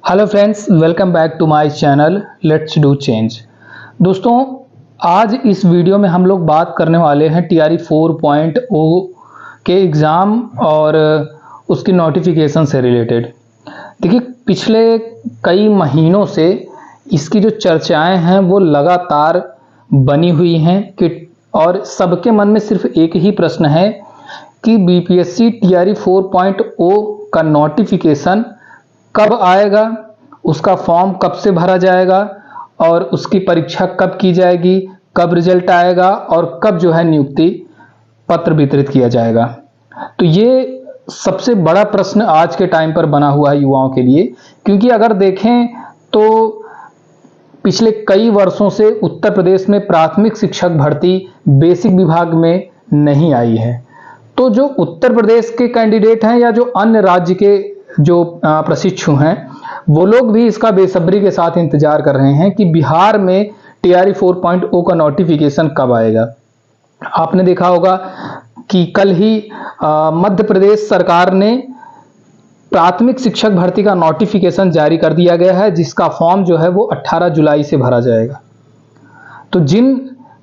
Hello friends, welcome back to my channel let's do change. दोस्तों, आज इस video में हम लोग बात करने वाले हैं टीआरई 4.0 के एग्ज़ाम और उसकी नोटिफिकेशन से रिलेटेड। देखिए, पिछले कई महीनों से इसकी जो चर्चाएं हैं वो लगातार बनी हुई हैं कि और सबके मन में सिर्फ एक ही प्रश्न है कि बीपीएससी टीआरई 4.0 का नोटिफिकेशन कब आएगा, उसका फॉर्म कब से भरा जाएगा और उसकी परीक्षा कब की जाएगी, कब रिजल्ट आएगा और कब जो है नियुक्ति पत्र वितरित किया जाएगा। तो ये सबसे बड़ा प्रश्न आज के टाइम पर बना हुआ है युवाओं के लिए, क्योंकि अगर देखें तो पिछले कई वर्षों से उत्तर प्रदेश में प्राथमिक शिक्षक भर्ती बेसिक विभाग में नहीं आई है। तो जो उत्तर प्रदेश के कैंडिडेट हैं या जो अन्य राज्य के जो प्रशिक्षु हैं, वो लोग भी इसका बेसब्री के साथ इंतजार कर रहे हैं कि बिहार में टीआरई 4.0 का नोटिफिकेशन कब आएगा। आपने देखा होगा कि कल ही मध्य प्रदेश सरकार ने प्राथमिक शिक्षक भर्ती का नोटिफिकेशन जारी कर दिया गया है, जिसका फॉर्म जो है वो 18 जुलाई से भरा जाएगा। तो जिन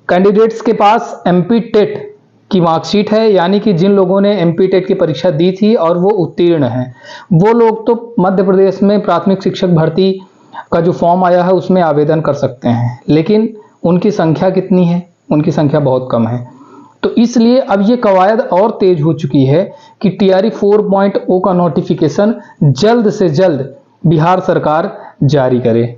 कैंडिडेट्स के पास एमपी टेट की मार्कशीट है, यानी कि जिन लोगों ने एमपी टेट की परीक्षा दी थी और वो उत्तीर्ण हैं, वो लोग तो मध्य प्रदेश में प्राथमिक शिक्षक भर्ती का जो फॉर्म आया है उसमें आवेदन कर सकते हैं, लेकिन उनकी संख्या कितनी है? उनकी संख्या बहुत कम है। तो इसलिए अब ये कवायद और तेज हो चुकी है कि टीआरई 4.0 का नोटिफिकेशन जल्द से जल्द बिहार सरकार जारी करे।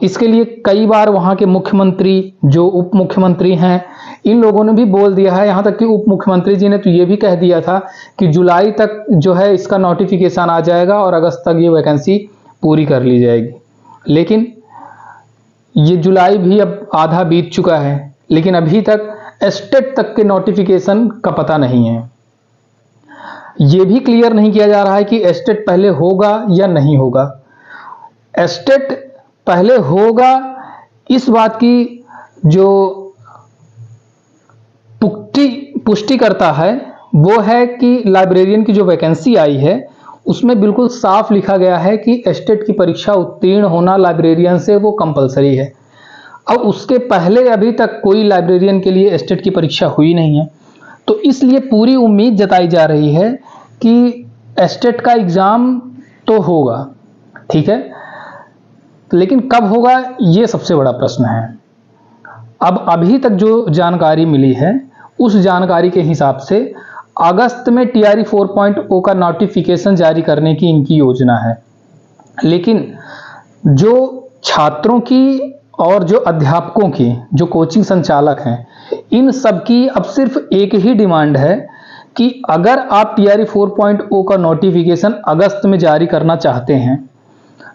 इसके लिए कई बार वहां के मुख्यमंत्री, जो उप मुख्यमंत्री हैं, इन लोगों ने भी बोल दिया है। यहाँ तक कि उप मुख्यमंत्री जी ने तो ये भी कह दिया था कि जुलाई तक जो है इसका नोटिफिकेशन आ जाएगा और अगस्त तक ये वैकेंसी पूरी कर ली जाएगी। लेकिन ये जुलाई भी अब आधा बीत चुका है, लेकिन अभी तक एस्टेट तक के नोटिफिकेशन का पता नहीं है। ये भी क्लियर नहीं किया जा रहा है कि एस्टेट पहले होगा या नहीं होगा। एस्टेट पहले होगा, इस बात की जो पुष्टि करता है वो है कि लाइब्रेरियन की जो वैकेंसी आई है उसमें बिल्कुल साफ लिखा गया है कि एस्टेट की परीक्षा उत्तीर्ण होना लाइब्रेरियन से वो कंपलसरी है। अब उसके पहले अभी तक कोई लाइब्रेरियन के लिए एस्टेट की परीक्षा हुई नहीं है, तो इसलिए पूरी उम्मीद जताई जा रही है कि एस्टेट का एग्ज़ाम तो होगा, ठीक है, लेकिन कब होगा ये सबसे बड़ा प्रश्न है। अब अभी तक जो जानकारी मिली है उस जानकारी के हिसाब से अगस्त में टीआरई 4.0 का नोटिफिकेशन जारी करने की इनकी योजना है। लेकिन जो छात्रों की और जो अध्यापकों की, जो कोचिंग संचालक हैं, इन सब की अब सिर्फ एक ही डिमांड है कि अगर आप टीआरई 4.0 का नोटिफिकेशन अगस्त में जारी करना चाहते हैं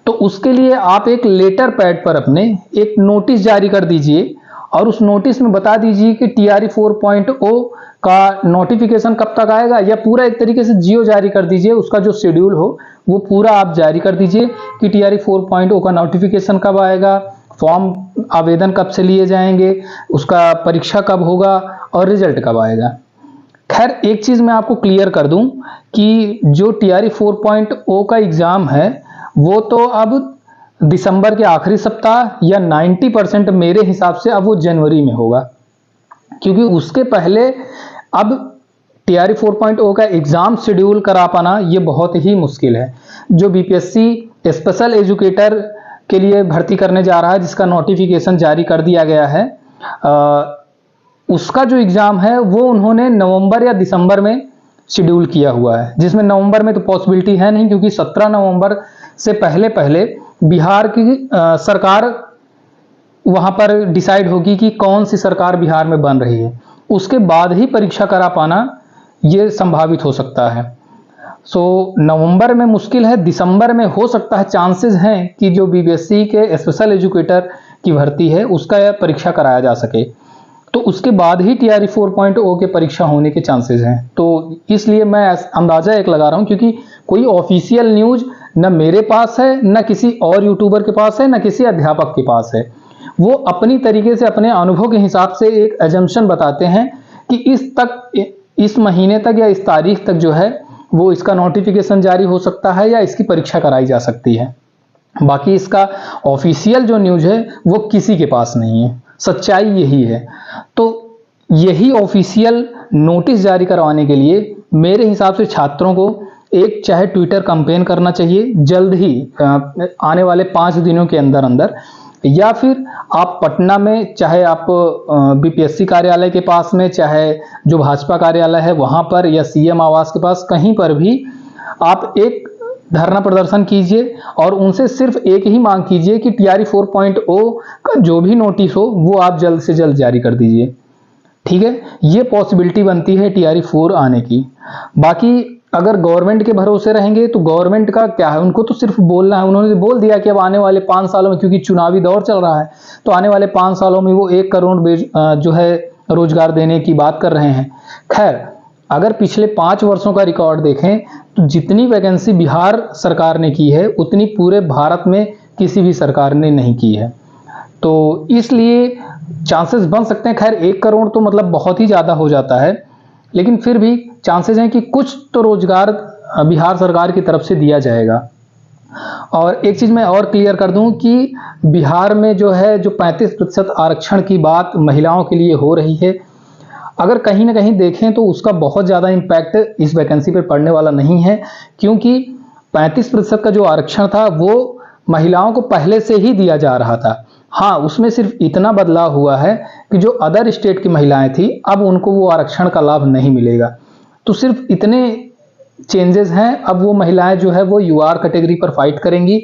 तो उसके लिए आप एक लेटर पैड पर अपने एक नोटिस जारी कर दीजिए और उस नोटिस में बता दीजिए कि टीआरई 4.0 का नोटिफिकेशन कब तक आएगा, या पूरा एक तरीके से जियो जारी कर दीजिए, उसका जो शेड्यूल हो वो पूरा आप जारी कर दीजिए कि टीआरई 4.0 का नोटिफिकेशन कब आएगा, फॉर्म आवेदन कब से लिए जाएंगे, उसका परीक्षा कब होगा और रिजल्ट कब आएगा। खैर, एक चीज़ मैं आपको क्लियर कर दूं कि जो टीआरई 4.0 का एग्ज़ाम है वो तो अब दिसंबर के आखिरी सप्ताह या 90% मेरे हिसाब से अब वो जनवरी में होगा, क्योंकि उसके पहले अब टीआरई 4.0 का एग्ज़ाम शेड्यूल करा पाना ये बहुत ही मुश्किल है। जो बीपीएससी स्पेशल एजुकेटर के लिए भर्ती करने जा रहा है, जिसका नोटिफिकेशन जारी कर दिया गया है, उसका जो एग्ज़ाम है वो उन्होंने नवंबर या दिसंबर में शेड्यूल किया हुआ है, जिसमें नवंबर में तो पॉसिबिलिटी है नहीं, क्योंकि 17 नवंबर से पहले बिहार की सरकार वहां पर डिसाइड होगी कि कौन सी सरकार बिहार में बन रही है, उसके बाद ही परीक्षा करा पाना ये संभावित हो सकता है। नवंबर में मुश्किल है, दिसंबर में हो सकता है, चांसेस हैं कि जो बीपीएससी के स्पेशल एजुकेटर की भर्ती है उसका परीक्षा कराया जा सके, तो उसके बाद ही टीआरई 4.0 के परीक्षा होने के चांसेस हैं। तो इसलिए मैं अंदाजा एक लगा रहा हूं, क्योंकि कोई ऑफिशियल न्यूज न मेरे पास है, न किसी और यूट्यूबर के पास है, न किसी अध्यापक के पास है। वो अपनी तरीके से अपने अनुभव के हिसाब से एक एजम्पशन बताते हैं कि इस महीने तक या इस तारीख तक जो है वो इसका नोटिफिकेशन जारी हो सकता है या इसकी परीक्षा कराई जा सकती है। बाकी इसका ऑफिशियल जो न्यूज़ है वो किसी के पास नहीं है, सच्चाई यही है। तो यही ऑफिशियल नोटिस जारी करवाने के लिए मेरे हिसाब से छात्रों को एक चाहे ट्विटर कैंपेन करना चाहिए जल्द ही, आने वाले 5 दिनों के अंदर अंदर, या फिर आप पटना में चाहे आप बीपीएससी कार्यालय के पास में, चाहे जो भाजपा कार्यालय है वहां पर, या सीएम आवास के पास, कहीं पर भी आप एक धरना प्रदर्शन कीजिए और उनसे सिर्फ एक ही मांग कीजिए कि टीआरई 4.0 का जो भी नोटिस हो वो आप जल्द से जल्द जारी कर दीजिए। ठीक है, ये पॉसिबिलिटी बनती है टीआरई 4 आने की। बाकी अगर गवर्नमेंट के भरोसे रहेंगे तो गवर्नमेंट का क्या है, उनको तो सिर्फ बोलना है। उन्होंने बोल दिया कि अब आने वाले 5 सालों में, क्योंकि चुनावी दौर चल रहा है, तो आने वाले 5 सालों में वो 1 करोड़ जो है रोजगार देने की बात कर रहे हैं। खैर, अगर पिछले 5 वर्षों का रिकॉर्ड देखें तो जितनी वैकेंसी बिहार सरकार ने की है उतनी पूरे भारत में किसी भी सरकार ने नहीं की है। तो इसलिए चांसेस बन सकते हैं। खैर 1 करोड़ तो मतलब बहुत ही ज़्यादा हो जाता है, लेकिन फिर भी चांसेस हैं कि कुछ तो रोजगार बिहार सरकार की तरफ से दिया जाएगा। और एक चीज़ मैं और क्लियर कर दूं कि बिहार में जो है, जो 35% आरक्षण की बात महिलाओं के लिए हो रही है, अगर कहीं ना कहीं देखें तो उसका बहुत ज़्यादा इम्पैक्ट इस वैकेंसी पर पड़ने वाला नहीं है, क्योंकि 35% का जो आरक्षण था वो महिलाओं को पहले से ही दिया जा रहा था। हाँ, उसमें सिर्फ इतना बदलाव हुआ है कि जो अदर स्टेट की महिलाएं थी अब उनको वो आरक्षण का लाभ नहीं मिलेगा। तो सिर्फ इतने चेंजेस हैं। अब वो महिलाएं जो है वो यूआर कैटेगरी पर फाइट करेंगी,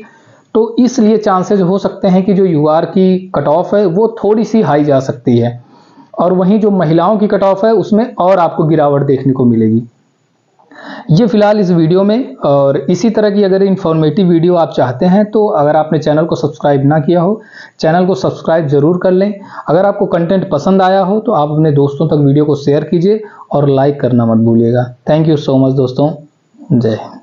तो इसलिए चांसेस हो सकते हैं कि जो यूआर की कट ऑफ है वो थोड़ी सी हाई जा सकती है, और वहीं जो महिलाओं की कट ऑफ है उसमें और आपको गिरावट देखने को मिलेगी। ये फिलहाल इस वीडियो में। और इसी तरह की अगर इन्फॉर्मेटिव वीडियो आप चाहते हैं तो अगर आपने चैनल को सब्सक्राइब ना किया हो, चैनल को सब्सक्राइब जरूर कर लें। अगर आपको कंटेंट पसंद आया हो तो आप अपने दोस्तों तक वीडियो को शेयर कीजिए और लाइक करना मत भूलिएगा। थैंक यू सो मच दोस्तों। जय हिंद।